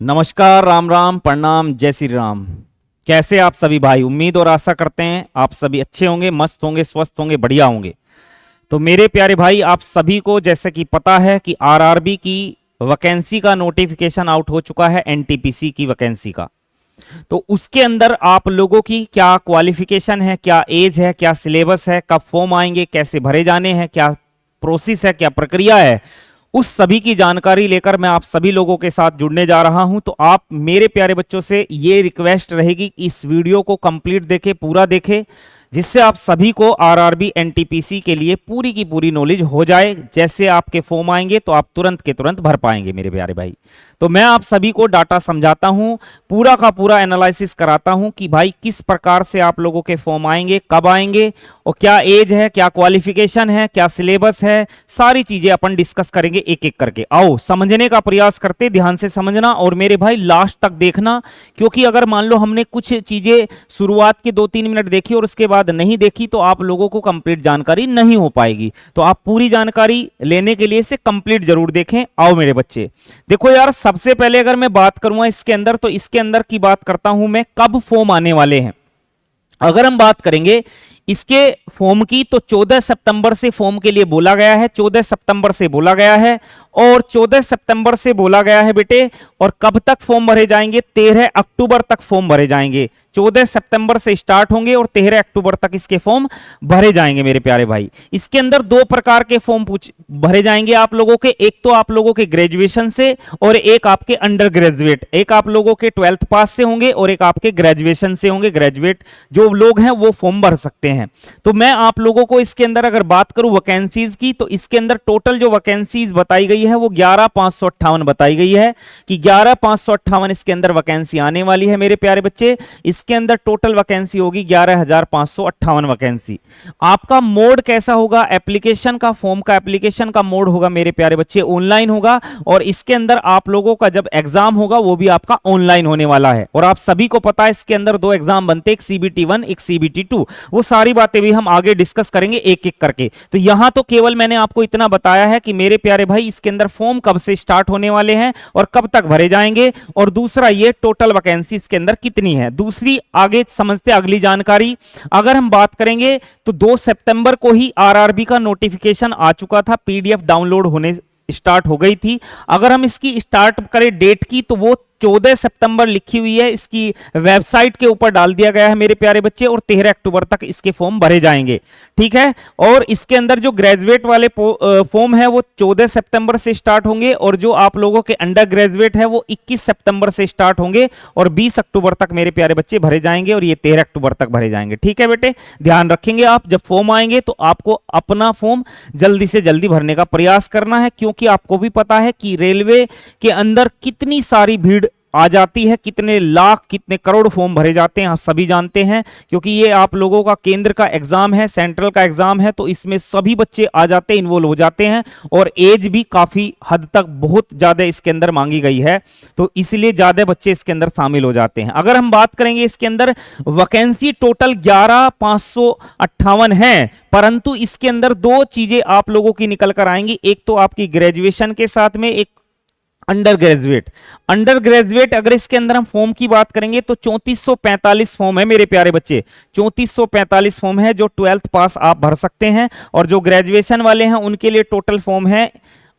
नमस्कार, राम राम, प्रणाम, जय श्री राम। कैसे आप सभी भाई? उम्मीद और आशा करते हैं आप सभी अच्छे होंगे, मस्त होंगे, स्वस्थ होंगे, बढ़िया होंगे। तो मेरे प्यारे भाई, आप सभी को जैसे कि पता है कि आरआरबी की वैकेंसी का नोटिफिकेशन आउट हो चुका है, एनटीपीसी की वैकेंसी का। तो उसके अंदर आप लोगों की क्या क्वालिफिकेशन है, क्या एज है, क्या सिलेबस है, कब फॉर्म आएंगे, कैसे भरे जाने हैं, क्या प्रोसेस है, क्या प्रक्रिया है, उस सभी की जानकारी लेकर मैं आप सभी लोगों के साथ जुड़ने जा रहा हूं। तो आप मेरे प्यारे बच्चों से ये रिक्वेस्ट रहेगी कि इस वीडियो को कंप्लीट देखें, पूरा देखें, जिससे आप सभी को आरआरबी एनटीपीसी के लिए पूरी की पूरी नॉलेज हो जाए। जैसे आपके फॉर्म आएंगे तो आप तुरंत के तुरंत भर पाएंगे मेरे प्यारे भाई। तो मैं आप सभी को डाटा समझाता हूं, पूरा का पूरा एनालिसिस कराता हूं कि भाई किस प्रकार से आप लोगों के फॉर्म आएंगे, कब आएंगे, और क्या एज है, क्या क्वालिफिकेशन है, क्या सिलेबस है, सारी चीजें अपन डिस्कस करेंगे एक एक करके। आओ समझने का प्रयास करते, ध्यान से समझना और मेरे भाई लास्ट तक देखना। क्योंकि अगर मान लो हमने कुछ चीजें शुरुआत के 2-3 मिनट देखी और उसके बाद नहीं देखी तो आप लोगों को कंप्लीट जानकारी नहीं हो पाएगी। तो आप पूरी जानकारी लेने के लिए इसे कंप्लीट जरूर देखें। आओ मेरे बच्चे, देखो यार, सबसे पहले अगर मैं बात करूंगा इसके अंदर, तो इसके अंदर की बात करता हूं मैं, कब फॉर्म आने वाले हैं। अगर हम बात करेंगे इसके फॉर्म की, तो 14 सितंबर से फॉर्म के लिए बोला गया है, 14 सितंबर से बोला गया है, और 14 सितंबर से बोला गया है बेटे। और कब तक फॉर्म भरे जाएंगे? 13 अक्टूबर तक फॉर्म भरे जाएंगे। 14 सितंबर से स्टार्ट होंगे और 13 अक्टूबर तक इसके फॉर्म भरे जाएंगे मेरे प्यारे भाई। इसके अंदर दो प्रकार के फॉर्म भरे जाएंगे आप लोगों के। एक तो आप लोगों के ग्रेजुएशन से और एक आपके अंडर ग्रेजुएट। एक आप लोगों के 12th पास से होंगे और एक आपके ग्रेजुएशन से होंगे। ग्रेजुएट जो लोग हैं वो फॉर्म भर सकते हैं। तो मैं आप लोगों को इसके अंदर अगर बात करूं वैकेंसीज की, तो इसके अंदर टोटल जो वैकेंसीज बताई गई है वो 11,558 बताई गई है कि 11,558 इसके अंदर वैकेंसी आने वाली है मेरे प्यारे बच्चे। इसके अंदर टोटल वैकेंसी होगी 11,558 वैकेंसी। आपका मोड कैसा होगा? एप्लीकेशन का, फॉर्म का एप्लीकेशन का मोड होगा मेरे प्यारे बच्चे ऑनलाइन होगा। और इसके अंदर आप लोगों का जब एग्जाम होगा वो भी आपका ऑनलाइन होने वाला है। और आप सभी को पता है इसके अंदर दो एग्जाम बनते हैं, एक सीबीटी 1, एक सीबीटी 2। वो सारी बातें भी हम आगे डिस्कस करेंगे एक एक करके। तो यहां तो केवल मैंने आपको इतना बताया है कि मेरे प्यारे भाई इसके अंदर फॉर्म कब से स्टार्ट होने वाले हैं और कब तक भरे जाएंगे, और दूसरा ये टोटल वैकेंसी इसके अंदर कितनी है। दूसरी आगे समझते अगली जानकारी। अगर हम बात करेंगे तो 2 सितंबर को ही आरआरबी का नोटिफिकेशन आ चुका था, पीडीएफ डाउनलोड होने स्टार्ट हो गई थी। अगर हम इसकी स्टार्ट करें डेट की, तो वो 14 सितंबर लिखी हुई है, इसकी वेबसाइट के ऊपर डाल दिया गया है मेरे प्यारे बच्चे। और 13 अक्टूबर तक इसके फॉर्म भरे जाएंगे, ठीक है। और इसके अंदर जो ग्रेजुएट वाले फॉर्म है वो 14 सितंबर से स्टार्ट होंगे, और जो आप लोगों के अंडर ग्रेजुएट है वो 21 सितंबर से स्टार्ट होंगे और 20 अक्टूबर तक मेरे प्यारे बच्चे भरे जाएंगे, और ये 13 अक्टूबर तक भरे जाएंगे, ठीक है बेटे। ध्यान रखेंगे आप, जब फॉर्म आएंगे तो आपको अपना फॉर्म जल्दी से जल्दी भरने का प्रयास करना है। क्योंकि आपको भी पता है कि रेलवे के अंदर कितनी सारी भीड़ आ जाती है, कितने लाख, कितने करोड़ फॉर्म भरे जाते हैं, आप सभी जानते हैं। क्योंकि ये आप लोगों का केंद्र का एग्जाम है, सेंट्रल का एग्जाम है, तो इसमें सभी बच्चे आ जाते हैं, इन्वॉल्व हो जाते हैं। और एज भी काफी हद तक बहुत ज्यादा इसके अंदर मांगी गई है, तो इसलिए ज्यादा बच्चे इसके अंदर शामिल हो जाते हैं। अगर हम बात करेंगे इसके अंदर वैकेंसी टोटल 11,558 है, परंतु इसके अंदर दो चीजें आप लोगों की निकल कर आएंगी। एक तो आपकी ग्रेजुएशन के साथ में एक अंडर ग्रेजुएट। अंडर ग्रेजुएट अगर इसके अंदर हम फॉर्म की बात करेंगे तो 3445 फॉर्म है मेरे प्यारे बच्चे। 3445 फॉर्म है जो 12th पास आप भर सकते हैं, और जो ग्रेजुएशन वाले हैं उनके लिए टोटल फॉर्म है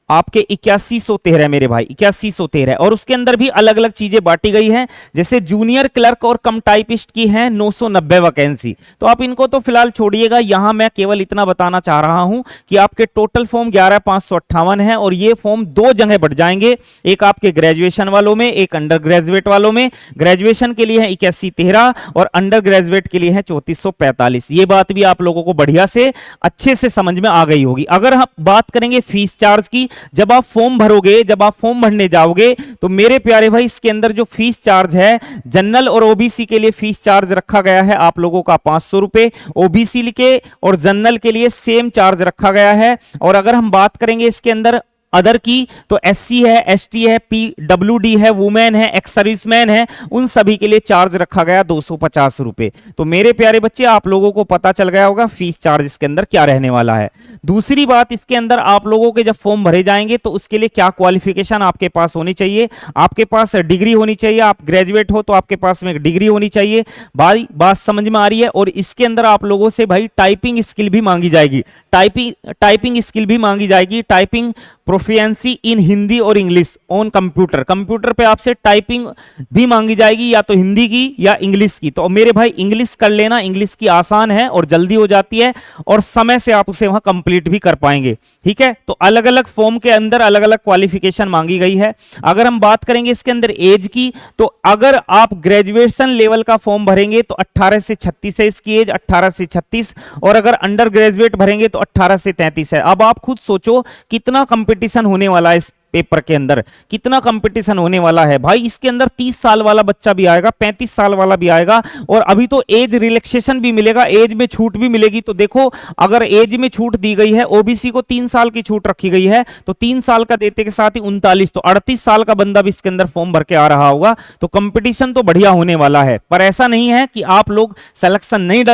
आपके 8113 मेरे भाई, 8113। और उसके अंदर भी अलग अलग चीजें बांटी गई हैं, जैसे जूनियर क्लर्क और कम टाइपिस्ट की है 990 वैकेंसी। तो आप इनको तो फिलहाल छोड़िएगा, यहां मैं केवल इतना बताना चाह रहा हूं कि आपके टोटल फॉर्म 11,558 है, और ये फॉर्म दो जगह बढ़ जाएंगे, एक आपके ग्रेजुएशन वालों में, एक अंडर ग्रेजुएट वालों में। ग्रेजुएशन के लिए है 8113 और अंडर ग्रेजुएट के लिए है 3445। ये बात भी आप लोगों को बढ़िया से अच्छे से समझ में आ गई होगी। अगर हम बात करेंगे फीस चार्ज की, जब आप फॉर्म भरोगे, जब आप फॉर्म भरने जाओगे, तो मेरे प्यारे भाई इसके अंदर जो फीस चार्ज है, जनरल और ओबीसी के लिए फीस चार्ज रखा गया है आप लोगों का 500 रुपए, ओबीसी के और जनरल के लिए सेम चार्ज रखा गया है। और अगर हम बात करेंगे इसके अंदर अदर की, तो एससी है, एसटी है, पीडब्ल्यूडी है, वुमेन है, एक्स सर्विसमैन है, उन सभी के लिए चार्ज रखा गया 250 रुपए। तो मेरे प्यारे बच्चे आप लोगों को पता चल गया होगा फीस चार्ज इसके अंदर क्या रहने वाला है। दूसरी बात, इसके अंदर आप लोगों के जब फॉर्म भरे जाएंगे तो उसके लिए क्या क्वालिफिकेशन आपके पास होनी चाहिए, आपके पास डिग्री होनी चाहिए, आप ग्रेजुएट हो तो आपके पास में एक डिग्री होनी चाहिए। भाई बात समझ में आ रही है। और इसके अंदर आप लोगों से भाई टाइपिंग स्किल भी मांगी जाएगी, टाइपिंग स्किल भी मांगी जाएगी, टाइपिंग प्रोफिशिएंसी इन हिंदी और इंग्लिश ऑन कंप्यूटर, कंप्यूटर पे आपसे टाइपिंग भी मांगी जाएगी, या तो हिंदी की या इंग्लिश की। तो मेरे भाई इंग्लिश कर लेना, इंग्लिश की आसान है और जल्दी हो जाती है और समय से आप उसे वहां कंप्लीट भी कर पाएंगे। ठीक है, तो अलग अलग फॉर्म के अंदर अलग अलग क्वालिफिकेशन मांगी गई है। अगर हम बात करेंगे इसके अंदर एज की, तो अगर आप ग्रेजुएशन लेवल का फॉर्म भरेंगे तो 18 से 36 है इसकी एज, 18 से 36, और अगर अंडर ग्रेजुएट भरेंगे तो 18 से 33 है। अब आप खुद सोचो कितना कंपटीशन होने वाला है इस पेपर के अंदर, कितना कंपटीशन होने वाला है भाई। इसके अंदर 30 साल वाला बच्चा भी आएगा, 35 साल वाला भी आएगा, और अभी तो एज रिलैक्सेशन भी मिलेगा, एज में छूट भी मिलेगी। तो देखो अगर एज में छूट दी गई है, ओबीसी को 3 साल की छूट रखी गई है, तो 3 साल का देते के साथ ही 39, तो 38 साल का बंदा भी इसके अंदर फॉर्म भर के आ रहा होगा। तो कंपटीशन तो बढ़िया होने वाला है। पर ऐसा नहीं है कि आप लोग सिलेक्शन नहीं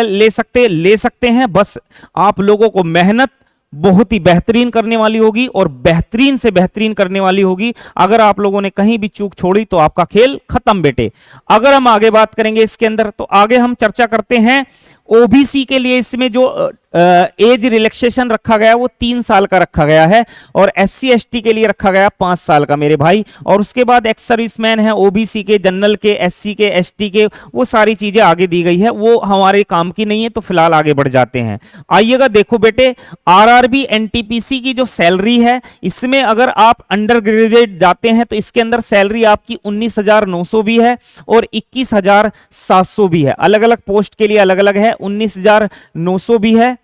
ले सकते हैं, बस आप लोगों को मेहनत बहुत ही बेहतरीन करने वाली होगी और बेहतरीन से बेहतरीन करने वाली होगी। अगर आप लोगों ने कहीं भी चूक छोड़ी तो आपका खेल खत्म बेटे। अगर हम आगे बात करेंगे इसके अंदर, तो आगे हम चर्चा करते हैं ओबीसी के लिए। इसमें जो एज रिलैक्सेशन रखा गया वो 3 साल का रखा गया है, और एससी एसटी के लिए रखा गया 5 साल का मेरे भाई। और उसके बाद एक्स सर्विसमैन है, ओबीसी के, जनरल के, एससी के, एसटी के, वो सारी चीजें आगे दी गई है, वो हमारे काम की नहीं है। तो फिलहाल आगे बढ़ जाते हैं। आइएगा देखो बेटे, आरआरबी एनटीपीसी की जो सैलरी है, इसमें अगर आप अंडर ग्रेजुएट जाते हैं तो इसके अंदर सैलरी आपकी 19,900 भी है और 21,700 भी है। अलग अलग पोस्ट के लिए अलग अलग है, 19,900 भी है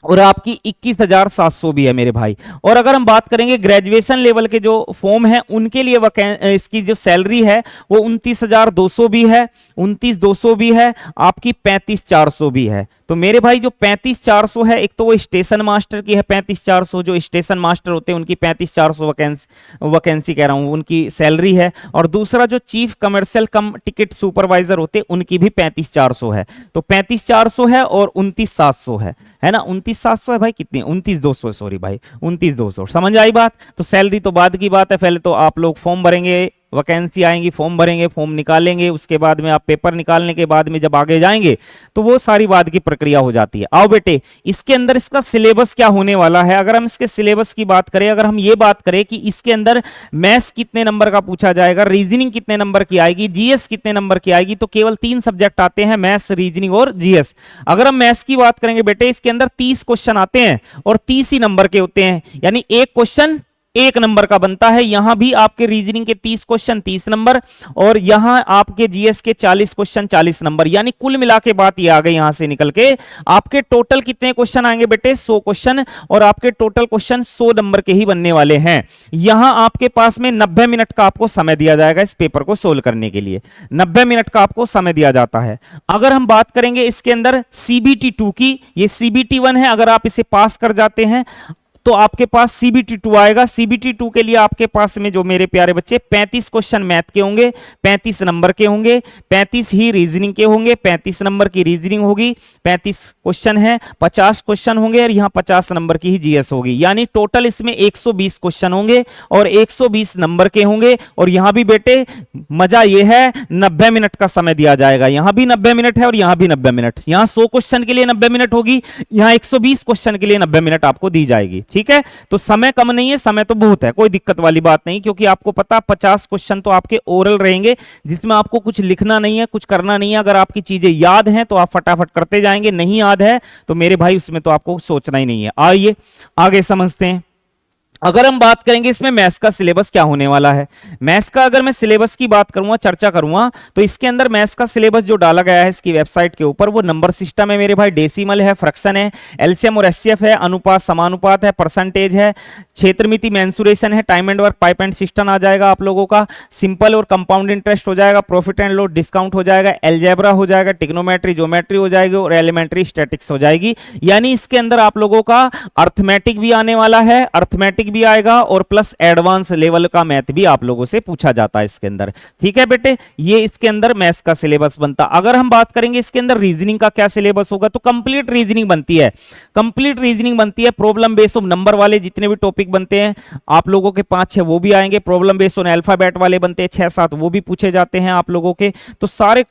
और आपकी 21,700 भी है मेरे भाई। और अगर हम बात करेंगे ग्रेजुएशन लेवल के जो फॉर्म है उनके लिए इसकी जो सैलरी है वो 29,200 भी है, 29,200 भी है, आपकी 35,400 भी है। तो मेरे भाई जो 35,400 है, एक तो वो स्टेशन मास्टर की है 35,400, जो स्टेशन मास्टर होते हैं उनकी 35,400 वैकेंसी कह रहा हूं उनकी सैलरी है, और दूसरा जो चीफ कमर्शियल कम टिकट सुपरवाइजर होते हैं उनकी भी 35,400 है। तो 35,400 है और 29,700 है ना, 29,700 है भाई, कितनी 29,200, सॉरी भाई 29,200। समझ आई बात। तो सैलरी तो बाद की बात है, पहले तो आप लोग फॉर्म भरेंगे, वैकेंसी आएंगी, फॉर्म भरेंगे, फॉर्म निकालेंगे, उसके बाद में आप पेपर निकालने के बाद में जब आगे जाएंगे तो वो सारी बात की प्रक्रिया हो जाती है। आओ बेटे, इसके अंदर इसका सिलेबस क्या होने वाला है। अगर हम इसके सिलेबस की बात करें, अगर हम ये बात करें कि इसके अंदर मैथ्स कितने नंबर का पूछा जाएगा, रीजनिंग कितने नंबर की आएगी, जीएस कितने नंबर की आएगी, तो केवल 3 सब्जेक्ट आते हैं, मैथ्स, रीजनिंग और जीएस। अगर हम मैथ्स की बात करेंगे बेटे, इसके अंदर 30 क्वेश्चन आते हैं और 30 ही नंबर के होते हैं, यानी एक क्वेश्चन 1 नंबर का बनता है। यहां भी आपके रीजनिंग के 30 क्वेश्चन 30 नंबर, और यहां आपके जीएस के 40 क्वेश्चन 40 नंबर, यानी कुल मिला के बात ये आ गई यहां से निकल के आपके टोटल कितने क्वेश्चन आएंगे बेटे, 100 क्वेश्चन, और आपके टोटल क्वेश्चन 100 नंबर के ही बनने वाले हैं। यहां आपके पास में 90 मिनट का आपको समय दिया जाएगा इस पेपर को सोल्व करने के लिए, 90 मिनट का आपको समय दिया जाता है। अगर हम बात करेंगे इसके अंदर सीबीटी 2 की, ये सीबीटी 1 है, अगर आप इसे पास कर जाते हैं तो आपके पास सीबीटी 2 आएगा। सीबीटी 2 के लिए आपके पास में जो मेरे प्यारे बच्चे 35 क्वेश्चन मैथ के होंगे, 35 नंबर के होंगे, 35 ही रीजनिंग के होंगे, 35 नंबर की रीजनिंग होगी, 35 क्वेश्चन है, 50 क्वेश्चन होंगे, और यहां 50 नंबर की ही जीएस होगी, यानी टोटल इसमें 120 क्वेश्चन होंगे और 120 नंबर के होंगे। और यहां भी बेटे मजा यह है 90 मिनट का समय दिया जाएगा, यहां भी 90 मिनट है और यहां भी 90 मिनट, यहां 100 क्वेश्चन के लिए 90 मिनट होगी, यहां 120 क्वेश्चन के लिए 90 मिनट आपको दी जाएगी। ठीक है, तो समय कम नहीं है, समय तो बहुत है, कोई दिक्कत वाली बात नहीं, क्योंकि आपको पता 50 क्वेश्चन तो आपके ओरल रहेंगे जिसमें आपको कुछ लिखना नहीं है, कुछ करना नहीं है। अगर आपकी चीजें याद हैं तो आप फटाफट करते जाएंगे, नहीं याद है तो मेरे भाई उसमें तो आपको सोचना ही नहीं है। आइए आगे समझते हैं। अगर हम बात करेंगे इसमें मैथ्स का सिलेबस क्या होने वाला है, मैथ्स का अगर मैं सिलेबस की बात करूंगा, चर्चा करूंगा, तो इसके अंदर मैथ्स का सिलेबस जो डाला गया है इसकी वेबसाइट के ऊपर, वो नंबर सिस्टम है मेरे भाई, डेसिमल है, फ्रैक्शन है, एलसीएम और एचसीएफ है, अनुपात समानुपात है, परसेंटेज है, क्षेत्रमिति मेंसुरेशन है, time and work pipe and cistern आ जाएगा आप लोगों का, सिंपल और कंपाउंड इंटरेस्ट हो जाएगा, प्रॉफिट एंड लॉस डिस्काउंट हो जाएगा, एलजेब्रा हो जाएगा, टिग्नोमेट्री ज्योमेट्री हो जाएगी और एलिमेंट्री स्टैटिक्स हो जाएगी। यानी इसके अंदर आप लोगों का अर्थमेटिक भी आने वाला है, अर्थमेटिक सिस्टमैटिक भी आएगा और प्लस एडवांस लेवल का मैथ भी आप लोगों से पूछा जाता है इसके अंदर। ठीक है बेटे, ये इसके अंदर मैथ्स का सिलेबस बनता। अगर हम बात करेंगे इसके अंदर रीजनिंग का क्या सिलेबस होगा, तो कंप्लीट रीजनिंग बनती है, कंप्लीट रीजनिंग बनती है। प्रॉब्लम बेस्ड ऑन नंबर वाले जितने भी टॉपिक बनते हैं आप लोगों के 5-6 वो भी आएंगे। प्रॉब्लम बेस्ड ऑन अल्फाबेट वाले बनते हैं 6-7, वो भी पूछे जाते हैं आप लोगों के। तो सारे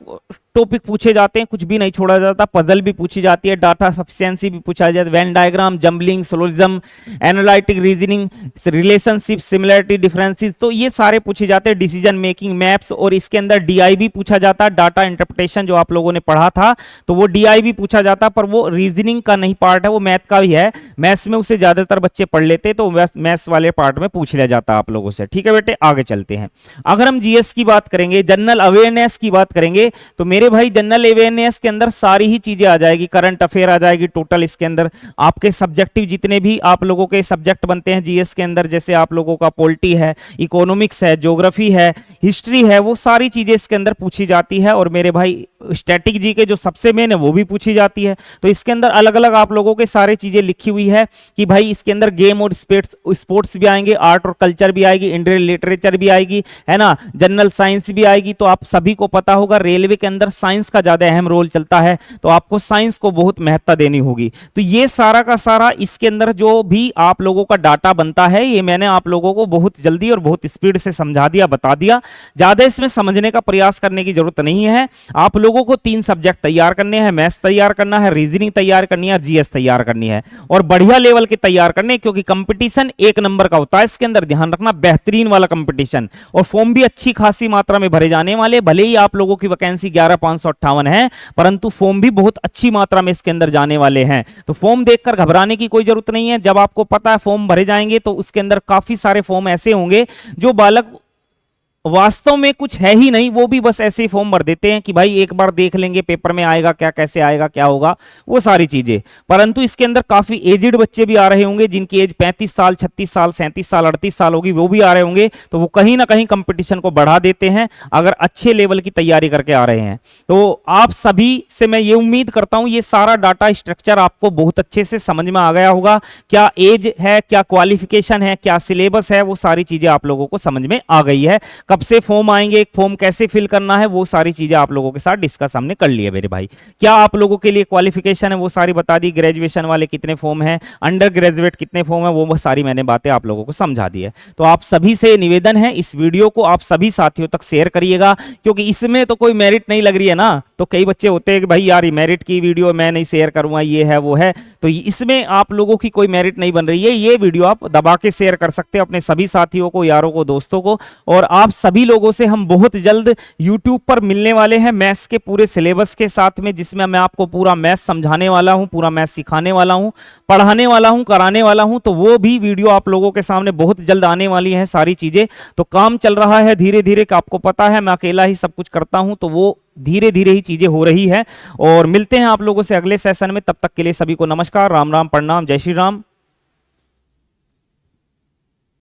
टॉपिक पूछे जाते हैं, कुछ भी नहीं छोड़ा जाता। पजल भी पूछी जाती है, डाटा सफिशिएंसी भी पूछा जाता है, Venn diagram, jumbling, syllogism, analytic reasoning, relationship, similarity, differences, तो ये सारे पूछे जाते हैं। डिसीजन मेकिंग, मैप्स, और इसके अंदर डीआई भी पूछा जाता है, डाटा इंटरप्रिटेशन जो आप लोगों ने पढ़ा था, तो वो डीआई भी पूछा जाता, पर वो रीजनिंग का नहीं पार्ट है, वो मैथ का भी है। मैथ्स में उसे ज्यादातर बच्चे पढ़ लेते, तो मैथ्स वाले पार्ट में पूछ लिया जाता आप लोगों से। ठीक है बेटे, आगे चलते हैं। अगर हम जीएस की बात करेंगे, जनरल अवेयरनेस की बात करेंगे, तो मेरे भाई जनरल अवेयरनेस के अंदर सारी ही चीजें आ जाएगी, करंट अफेयर आ जाएगी टोटल। इसके अंदर आपके सब्जेक्टिव जितने भी आप लोगों के सब्जेक्ट बनते हैं जीएस के अंदर, जैसे आप लोगों का पॉलिटी है, इकोनॉमिक्स है, ज्योग्राफी है, हिस्ट्री है, वो सारी चीजें इसके अंदर पूछी जाती है। और मेरे भाई स्टैटिक जी के जो सबसे मेन है वो भी पूछी जाती है। तो इसके अंदर अलग अलग आप लोगों के सारे चीजें लिखी हुई है कि भाई इसके अंदर गेम और स्पोर्ट्स भी आएंगे, आर्ट और कल्चर भी आएगी, इंडियन लिटरेचर भी आएगी, है ना, जनरल साइंस भी आएगी। तो आप सभी को पता होगा रेलवे के अंदर साइंस का ज्यादा अहम रोल चलता है, तो आपको साइंस को बहुत महत्ता देनी होगी। तो ये सारा का सारा इसके अंदर जो भी आप लोगों का डाटा बनता है, ये मैंने आप लोगों को बहुत जल्दी और बहुत स्पीड से समझा दिया, बता दिया। ज्यादा इसमें समझने का प्रयास करने की जरूरत नहीं है। आप लोगों को 3 सब्जेक्ट तैयार करने हैं, मैथ्स तैयार करना है, रीजनिंग तैयार करनी है, जीएस तैयार करनी है, और बढ़िया लेवल के तैयार करने, क्योंकि कंपटीशन 1 नंबर का होता है इसके अंदर, ध्यान रखना, बेहतरीन वाला कंपटीशन। और फॉर्म भी अच्छी खासी मात्रा में भरे जाने वाले, भले ही आप लोगों की वैकेंसी 11,558 है, परंतु फॉर्म भी बहुत अच्छी मात्रा में इसके अंदर जाने वाले हैं। तो फॉर्म देखकर घबराने की कोई जरूरत नहीं है। जब आपको पता है फॉर्म भरे जाएंगे, तो उसके अंदर काफी सारे फॉर्म ऐसे होंगे जो बालक वास्तव में कुछ है ही नहीं, वो भी बस ऐसे ही फॉर्म भर देते हैं कि भाई एक बार देख लेंगे पेपर में आएगा क्या, कैसे आएगा, क्या होगा, वो सारी चीजें। परंतु इसके अंदर काफी एजिड बच्चे भी आ रहे होंगे, जिनकी एज 35 साल, 36 साल, 37 साल, 38 साल होगी, वो भी आ रहे होंगे। तो वो कहीं ना कहीं कंपटीशन को बढ़ा देते हैं अगर अच्छे लेवल की तैयारी करके आ रहे हैं। तो आप सभी से मैं ये उम्मीद करता हूं ये सारा डाटा स्ट्रक्चर आपको बहुत अच्छे से समझ में आ गया होगा। क्या एज है, क्या क्वालिफिकेशन है, क्या सिलेबस है, वो सारी चीजें आप लोगों को समझ में आ गई है। कब से फॉर्म आएंगे, एक फॉर्म कैसे फिल करना है, वो सारी चीजें आप लोगों के साथ डिस्कस हमने कर ली है मेरे भाई। क्या आप लोगों के लिए क्वालिफिकेशन है वो सारी बता दी, ग्रेजुएशन वाले कितने फॉर्म हैं, अंडर ग्रेजुएट कितने फॉर्म है, वो सारी मैंने बातें आप लोगों को समझा दी है। तो आप सभी से निवेदन है इस वीडियो को आप सभी साथियों तक शेयर करिएगा, क्योंकि इसमें तो कोई मेरिट नहीं लग रही है ना। तो कई बच्चे होते हैं कि भाई यार मेरिट की वीडियो मैं नहीं शेयर करूंगा, ये है वो है, तो इसमें आप लोगों की कोई मेरिट नहीं बन रही है। ये वीडियो आप दबा के शेयर कर सकते हो अपने सभी साथियों को, यारों को, दोस्तों को। और आप सभी लोगों से हम बहुत जल्द YouTube पर मिलने वाले हैं मैथ्स के पूरे सिलेबस के साथ में, जिसमें मैं आपको पूरा मैथ्स समझाने वाला हूं, पूरा मैथ्स सिखाने वाला हूं, पढ़ाने वाला हूं, कराने वाला हूं। तो वो भी वीडियो आप लोगों के सामने बहुत जल्द आने वाली है सारी चीजें। तो काम चल रहा है धीरे धीरे, कि आपको पता है मैं अकेला ही सब कुछ करता हूं, तो वो धीरे धीरे ही चीजें हो रही है। और मिलते हैं आप लोगों से अगले सेशन में, तब तक के लिए सभी को नमस्कार, राम राम, प्रणाम, जय श्री राम।